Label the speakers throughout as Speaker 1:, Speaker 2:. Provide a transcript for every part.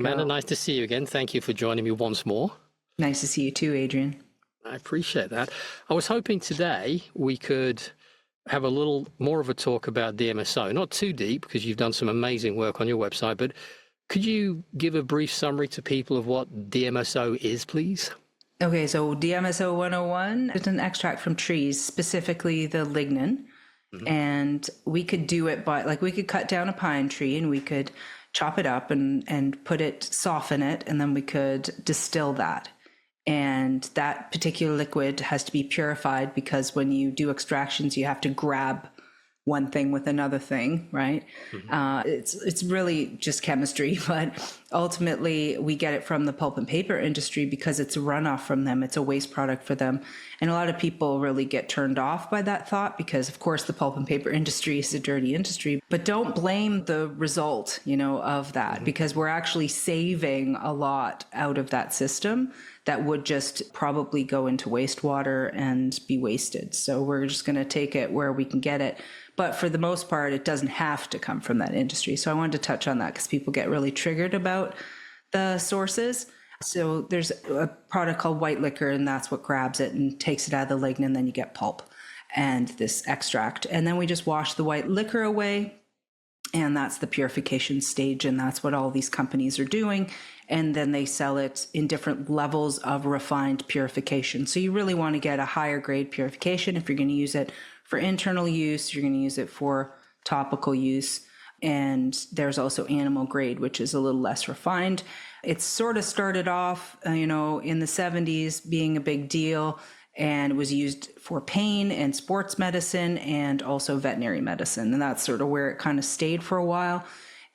Speaker 1: Amanda, nice to see you again. Thank you for joining me once more.
Speaker 2: Nice to see you too, Adrian.
Speaker 1: I appreciate that. I was hoping today we could have a little more of a talk about DMSO. Not too deep, because you've done some amazing work on your website, but could you give a brief summary to people of what DMSO is, please?
Speaker 2: Okay, so DMSO 101 is an extract from trees, specifically the lignin. And we could do it by, like, we could cut down a pine tree and we could chop it up and put it, soften it, and then we could distill that. And that particular liquid has to be purified, because when you do extractions, you have to grab one thing with another thing, right? It's really just chemistry, but ultimately we get it from the pulp and paper industry because it's a runoff from them. It's a waste product for them. And a lot of people really get turned off by that thought, because of course the pulp and paper industry is a dirty industry, but don't blame the result, of that, because we're actually saving a lot out of that system that would just probably go into wastewater and be wasted. So we're just going to take it where we can get it. But for the most part, it doesn't have to come from that industry. So I wanted to touch on that because people get really triggered about the sources. So there's a product called white liquor, and that's what grabs it and takes it out of the lignin. Then you get pulp and this extract. And then we just wash the white liquor away. And that's the purification stage. And that's what all these companies are doing. And then they sell it in different levels of refined purification. So you really want to get a higher grade purification if you're going to use it for internal use. You're going to use it for topical use. And there's also animal grade, which is a little less refined. It sort of started off, in the 70s being a big deal. And it was used for pain and sports medicine and also veterinary medicine. And that's sort of where it kind of stayed for a while.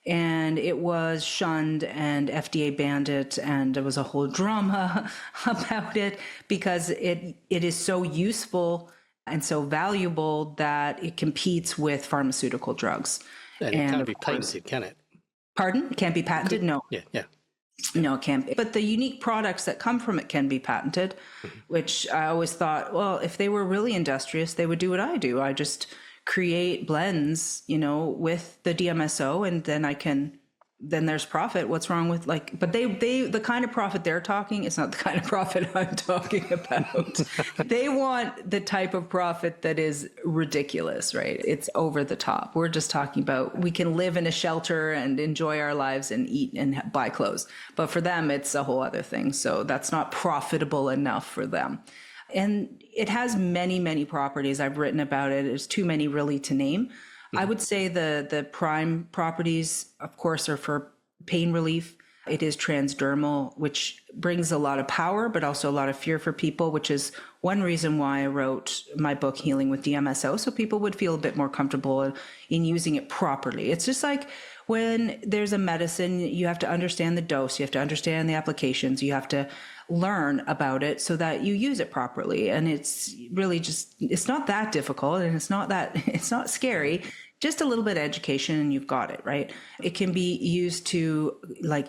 Speaker 2: And it was shunned, and FDA banned it, and there was a whole drama about it because it is so useful and so valuable that it competes with pharmaceutical drugs.
Speaker 1: And it can't be patented, can it?
Speaker 2: Pardon? It can't be patented? No.
Speaker 1: Yeah.
Speaker 2: No, it can't be. But the unique products that come from it can be patented, which I always thought, well, if they were really industrious, they would do what I do. I just create blends, with the DMSO, and then there's profit. What's wrong with but they the kind of profit they're talking, it's not the kind of profit I'm talking about. They want the type of profit that is ridiculous, right? It's over the top. We're just talking about we can live in a shelter and enjoy our lives and eat and buy clothes. But for them, it's a whole other thing. So that's not profitable enough for them. And it has many, many properties. I've written about it. There's too many really to name. I would say the prime properties, of course, are for pain relief. It is transdermal, which brings a lot of power, but also a lot of fear for people, which is one reason why I wrote my book, Healing with DMSO, so people would feel a bit more comfortable in using it properly. It's just like when there's a medicine, you have to understand the dose, you have to understand the applications, you have to learn about it so that you use it properly. And it's really it's not that difficult, and it's not scary. Just a little bit of education and you've got it, right? It can be used to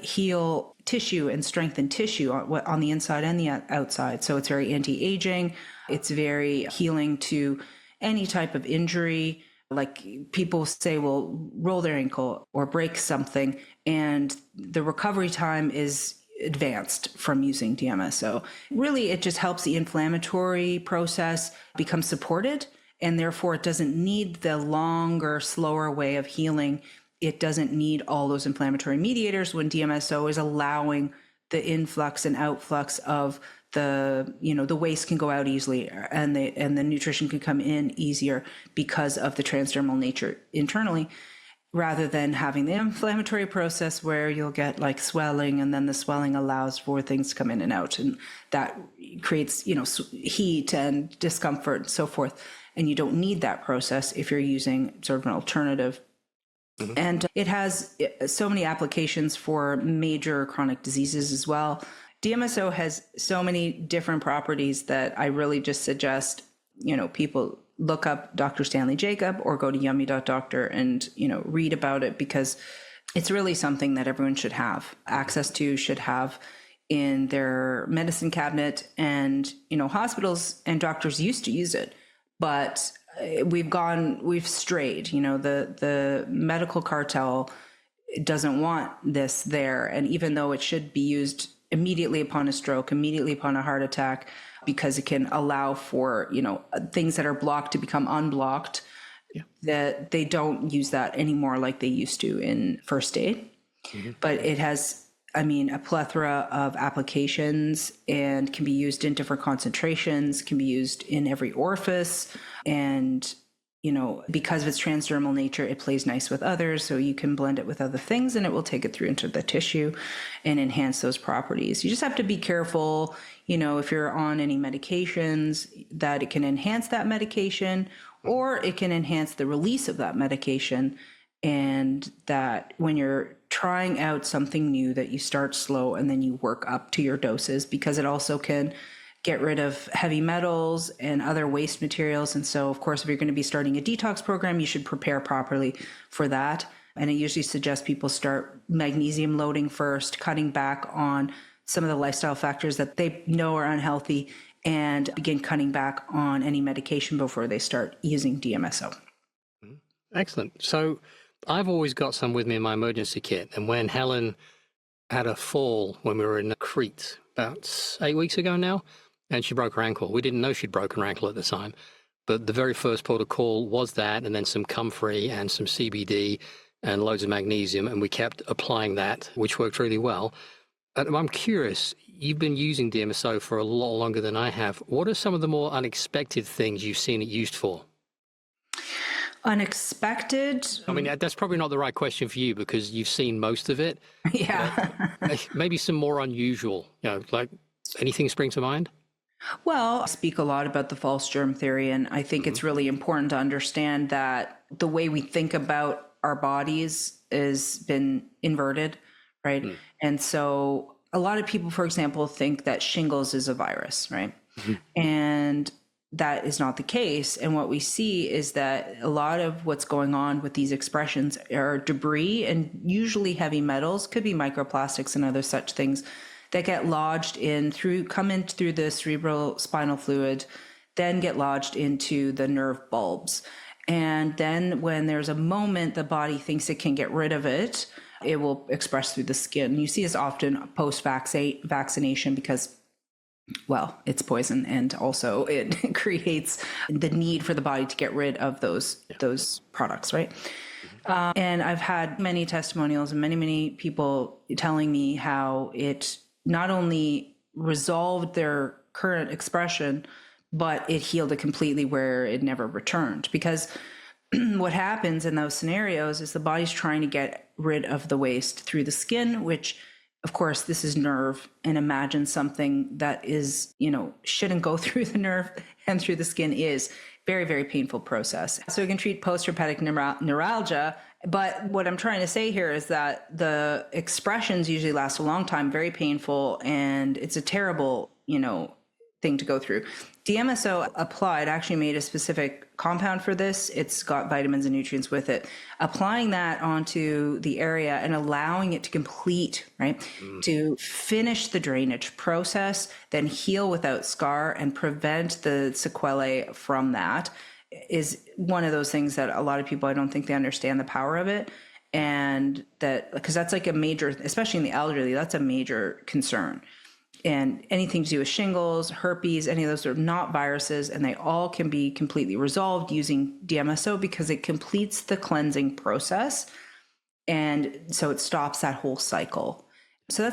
Speaker 2: heal tissue and strengthen tissue on the inside and the outside. So it's very anti-aging. It's very healing to any type of injury. Like people say, well, roll their ankle or break something, and the recovery time is advanced from using DMSO. Really, it just helps the inflammatory process become supported, and therefore it doesn't need the longer, slower way of healing. It doesn't need all those inflammatory mediators when DMSO is allowing the influx and outflux of the waste can go out easily, and the nutrition can come in easier because of the transdermal nature internally, rather than having the inflammatory process where you'll get swelling, and then the swelling allows for things to come in and out, and that creates heat and discomfort and so forth. And you don't need that process if you're using sort of an alternative. And it has so many applications for major chronic diseases as well. DMSO has so many different properties that I really just suggest, people look up Dr. Stanley Jacob or go to Yummy.Doctor and, read about it, because it's really something that everyone should have access to, should have in their medicine cabinet. And, hospitals and doctors used to use it, but we've strayed. The medical cartel doesn't want this there. And even though it should be used immediately upon a stroke, immediately upon a heart attack, because it can allow for, things that are blocked to become unblocked, that they don't use that anymore like they used to in first aid. But it has, a plethora of applications and can be used in different concentrations, can be used in every orifice. And, because of its transdermal nature, it plays nice with others. So you can blend it with other things and it will take it through into the tissue and enhance those properties. You just have to be careful, if you're on any medications, that it can enhance that medication or it can enhance the release of that medication. And that when you're trying out something new, that you start slow and then you work up to your doses, because it also can get rid of heavy metals and other waste materials. And so, of course, if you're going to be starting a detox program, you should prepare properly for that. And I usually suggest people start magnesium loading first, cutting back on some of the lifestyle factors that they know are unhealthy, and begin cutting back on any medication before they start using DMSO.
Speaker 1: Excellent. So I've always got some with me in my emergency kit. And when Helen had a fall when we were in Crete about 8 weeks ago now, and she broke her ankle. We didn't know she'd broken her ankle at the time, but the very first protocol was that, and then some comfrey and some CBD and loads of magnesium, and we kept applying that, which worked really well. And I'm curious, you've been using DMSO for a lot longer than I have. What are some of the more unexpected things you've seen it used for?
Speaker 2: Unexpected?
Speaker 1: That's probably not the right question for you because you've seen most of it.
Speaker 2: Yeah.
Speaker 1: Maybe some more unusual, like anything spring to mind?
Speaker 2: Well, I speak a lot about the false germ theory, and I think it's really important to understand that the way we think about our bodies has been inverted, right? And so a lot of people, for example, think that shingles is a virus, right? And that is not the case. And what we see is that a lot of what's going on with these expressions are debris and usually heavy metals, could be microplastics and other such things that get lodged come in through the cerebral spinal fluid, then get lodged into the nerve bulbs. And then when there's a moment the body thinks it can get rid of it, it will express through the skin. You see this often post-vaccination because, well, it's poison, and also it creates the need for the body to get rid of those products, right? And I've had many testimonials and many people telling me how it not only resolved their current expression, but it healed it completely where it never returned. Because what happens in those scenarios is the body's trying to get rid of the waste through the skin, which, of course, this is nerve. And imagine something that is, shouldn't go through the nerve and through the skin is very, very painful process. So it can treat post-herpetic neuralgia. But what I'm trying to say here is that the expressions usually last a long time, very painful, and it's a terrible, thing to go through. DMSO applied actually made a specific compound for this. It's got vitamins and nutrients with it. Applying that onto the area and allowing it to complete, right, to finish the drainage process, then heal without scar and prevent the sequelae from that, is one of those things that a lot of people, I don't think they understand the power of it. And that, because that's like a major, especially in the elderly, that's a major concern. And anything to do with shingles, herpes, any of those are not viruses, and they all can be completely resolved using DMSO because it completes the cleansing process. And so it stops that whole cycle. So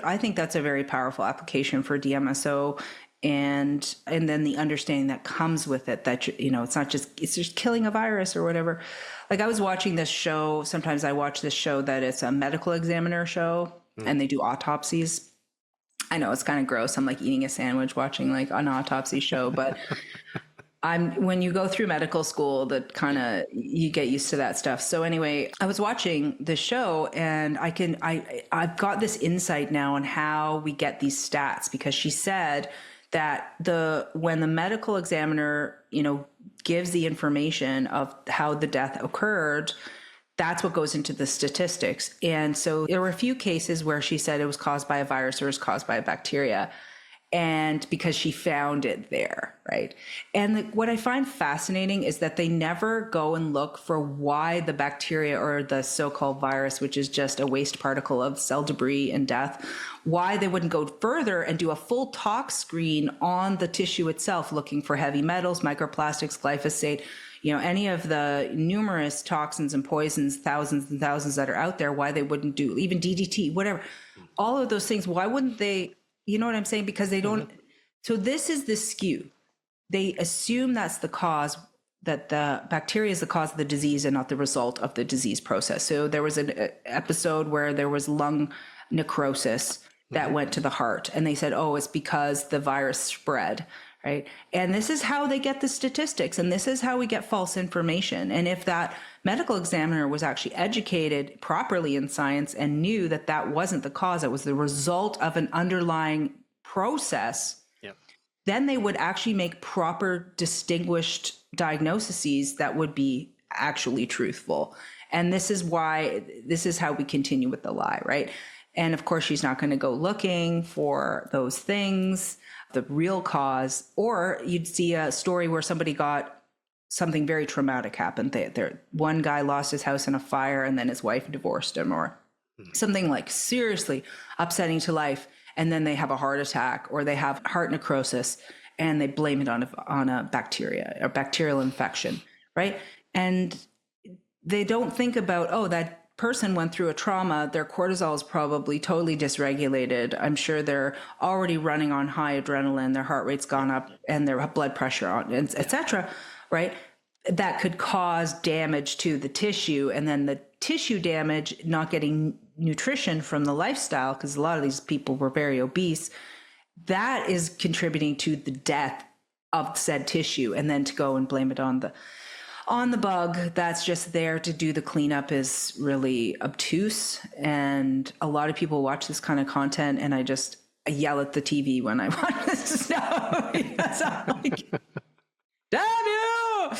Speaker 2: I think that's a very powerful application for DMSO. And then the understanding that comes with it, that, it's just killing a virus or whatever. Like I was watching this show. Sometimes I watch this show that it's a medical examiner show and they do autopsies. I know it's kind of gross. I'm like eating a sandwich watching like an autopsy show, but when you go through medical school, that kind of, you get used to that stuff. So anyway, I was watching the show and I've got this insight now on how we get these stats, because she said that when the medical examiner, gives the information of how the death occurred, that's what goes into the statistics. And so there were a few cases where she said it was caused by a virus or it was caused by a bacteria. And because she found it there, right? And what I find fascinating is that they never go and look for why the bacteria or the so-called virus, which is just a waste particle of cell debris and death, why they wouldn't go further and do a full tox screen on the tissue itself, looking for heavy metals, microplastics, glyphosate, any of the numerous toxins and poisons, thousands and thousands that are out there, why they wouldn't do even DDT, whatever, all of those things. Why wouldn't they? You know what I'm saying? Because they don't. So this is the skew. They assume that's the cause, that the bacteria is the cause of the disease and not the result of the disease process. So there was an episode where there was lung necrosis that went to the heart, and they said, oh, it's because the virus spread, right? And this is how they get the statistics, and this is how we get false information. And if that medical examiner was actually educated properly in science and knew that that wasn't the cause, it was the result of an underlying process, then they would actually make proper, distinguished diagnoses that would be actually truthful. And this is how we continue with the lie, right? And of course, she's not going to go looking for those things, the real cause. Or you'd see a story where somebody got something very traumatic happened. One guy lost his house in a fire, and then his wife divorced him, or something like seriously upsetting to life. And then they have a heart attack, or they have heart necrosis, and they blame it on a bacteria or bacterial infection, right? And they don't think about, oh, that person went through a trauma, their cortisol is probably totally dysregulated. I'm sure they're already running on high adrenaline, their heart rate's gone up, and their blood pressure on, et cetera, right? That could cause damage to the tissue, and then the tissue damage, not getting nutrition from the lifestyle, because a lot of these people were very obese, that is contributing to the death of said tissue. And then to go and blame it on the bug that's just there to do the cleanup is really obtuse. And a lot of people watch this kind of content, and I yell at the TV when I watch this stuff. Because I'm like, damn you!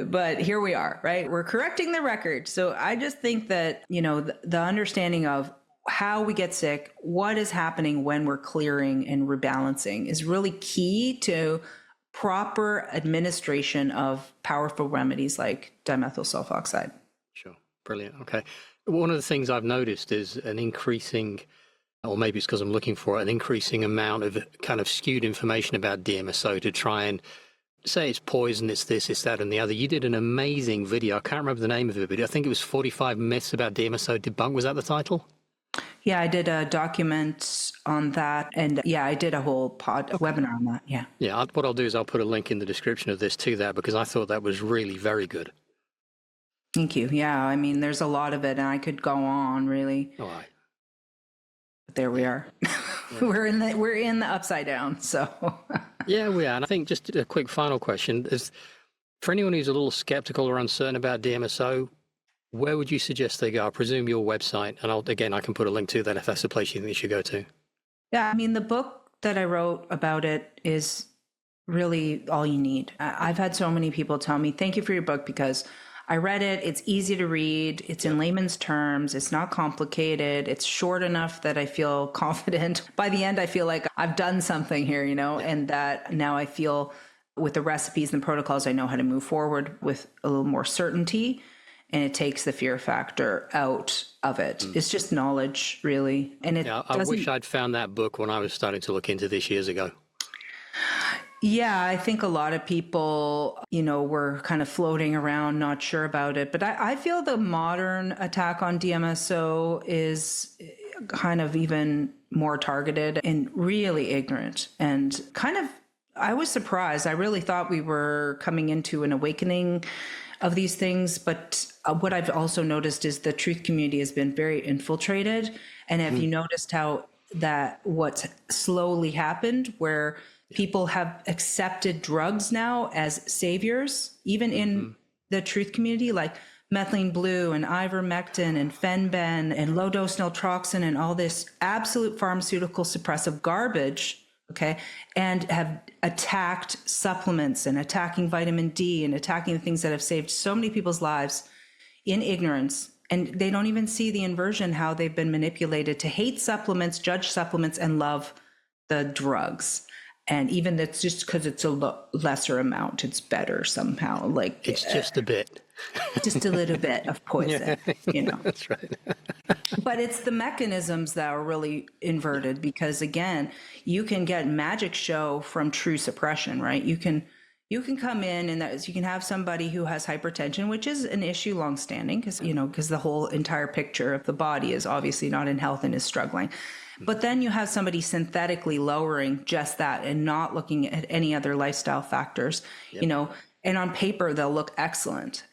Speaker 2: But here we are, right? We're correcting the record. So I just think that, the understanding of how we get sick, what is happening when we're clearing and rebalancing is really key to proper administration of powerful remedies like dimethyl sulfoxide.
Speaker 1: Sure. Brilliant. Okay. One of the things I've noticed is an increasing, or maybe it's because I'm looking for an increasing amount of kind of skewed information about DMSO to try and say it's poison, it's this, it's that, and the other. You did an amazing video. I can't remember the name of it, but I think it was 45 myths about DMSO debunked. Was that the title?
Speaker 2: Yeah, I did a document on that. And I did a whole webinar on that. Yeah.
Speaker 1: Yeah. What I'll do is I'll put a link in the description of this to that, because I thought that was really very good.
Speaker 2: Thank you. Yeah. I mean, there's a lot of it, and I could go on really.
Speaker 1: All right.
Speaker 2: But there we are. Yeah. we're in the upside down. So
Speaker 1: yeah, we are. And I think just a quick final question is, for anyone who's a little skeptical or uncertain about DMSO, where would you suggest they go? I presume your website, and I can put a link to that if that's the place you think they should go to.
Speaker 2: Yeah, I mean, the book that I wrote about it is really all you need. I've had so many people tell me, thank you for your book, because I read it. It's easy to read. It's in layman's terms. It's not complicated. It's short enough that I feel confident. By the end, I feel like I've done something here, and that now I feel with the recipes and protocols, I know how to move forward with a little more certainty, and it takes the fear factor out of it. It's just knowledge, really. And
Speaker 1: I wish I'd found that book when I was starting to look into this years ago.
Speaker 2: Yeah, I think a lot of people, were kind of floating around, not sure about it. But I feel the modern attack on DMSO is kind of even more targeted and really ignorant. And I was surprised. I really thought we were coming into an awakening of these things. But what I've also noticed is the truth community has been very infiltrated. And have you noticed how what's slowly happened, where people have accepted drugs now as saviors, even in the truth community, like methylene blue and ivermectin and fenben and low dose naltrexone and all this absolute pharmaceutical suppressive garbage, okay, and have attacked supplements and attacking vitamin D and attacking the things that have saved so many people's lives in ignorance. And they don't even see the inversion, how they've been manipulated to hate supplements, judge supplements, and love the drugs. And even that's just because it's a lesser amount, it's better somehow. Like
Speaker 1: it's just a bit.
Speaker 2: Just a little bit of poison, you know.
Speaker 1: That's right.
Speaker 2: But it's the mechanisms that are really inverted because again, you can get magic show from true suppression, right? You can come in and you can have somebody who has hypertension, which is an issue longstanding because, you know, because the whole entire picture of the body is obviously not in health and is struggling. But then you have somebody synthetically lowering just that and not looking at any other lifestyle factors, you know, and on paper they'll look excellent.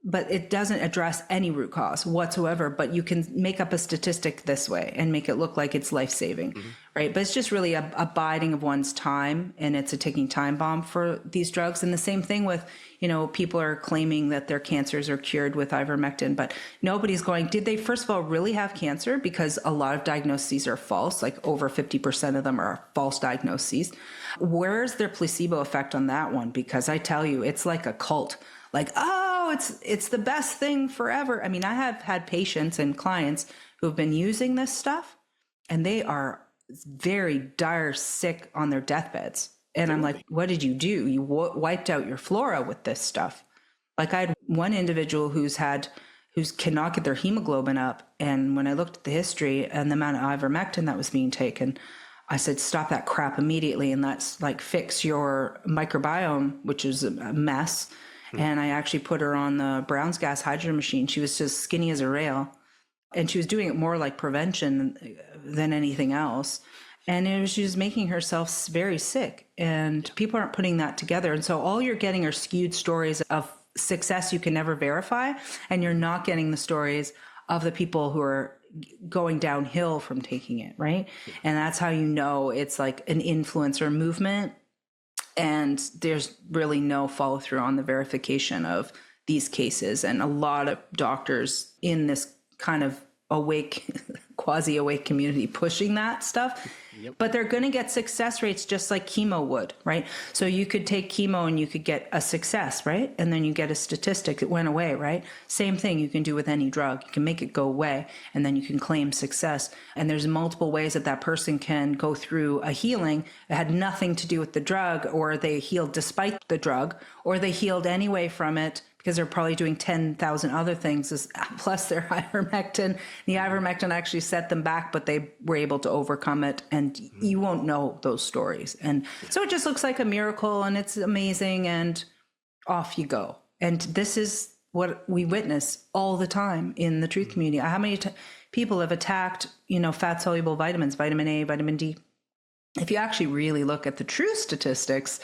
Speaker 2: But it doesn't address any root cause whatsoever, but you can make up a statistic this way and make it look like it's life-saving, right? But it's just really a biding of one's time, and it's a ticking time bomb for these drugs. And the same thing with, you know, people are claiming that their cancers are cured with ivermectin, but nobody's going, did they first of all really have cancer? Because a lot of diagnoses are false, like over 50% of them are false diagnoses. Where's their placebo effect on that one? Because I tell you, it's like a cult. Like, oh, it's the best thing forever. I mean, I have had patients and clients who've been using this stuff and they are very dire sick on their deathbeds. And I'm like, what did you do? You wiped out your flora with this stuff. Like I had one individual who cannot get their hemoglobin up. And when I looked at the history and the amount of ivermectin that was being taken, I said, stop that crap immediately. And that's like fix your microbiome, which is a mess. And I actually put her on the Brown's gas hydrogen machine. She was just skinny as a rail. And she was doing it more like prevention than anything else. And she was making herself very sick. And people aren't putting that together. And so all you're getting are skewed stories of success you can never verify. And you're not getting the stories of the people who are going downhill from taking it, right? And that's how you know it's like an influencer movement. And there's really no follow through on the verification of these cases. And a lot of doctors in this kind of quasi awake community pushing that stuff. But they're going to get success rates just like chemo would, right? So you could take chemo and you could get a success, right? And then you get a statistic that went away, right? Same thing you can do with any drug. You can make it go away and then you can claim success. And there's multiple ways that person can go through a healing that had nothing to do with the drug, or they healed despite the drug, or they healed anyway from it because they're probably doing 10,000 other things plus their ivermectin. The ivermectin actually set them back, but they were able to overcome it. And you won't know those stories. And so it just looks like a miracle and it's amazing and off you go. And this is what we witness all the time in the truth community. How many people have attacked, you know, fat soluble vitamins, vitamin A, vitamin D? If you actually really look at the true statistics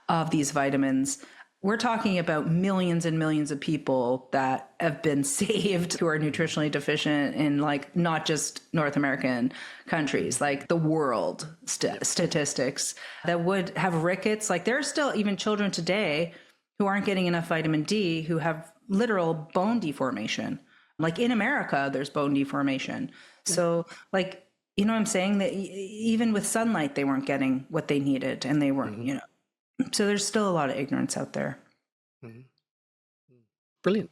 Speaker 2: of these vitamins, we're talking about millions and millions of people that have been saved who are nutritionally deficient in like not just North American countries, like the world statistics that would have rickets. Like there are still even children today who aren't getting enough vitamin D who have literal bone deformation. Like in America, there's bone deformation. So like, you know what I'm saying? That even with sunlight, they weren't getting what they needed and they weren't, you know. So there's still a lot of ignorance out there.
Speaker 1: Brilliant.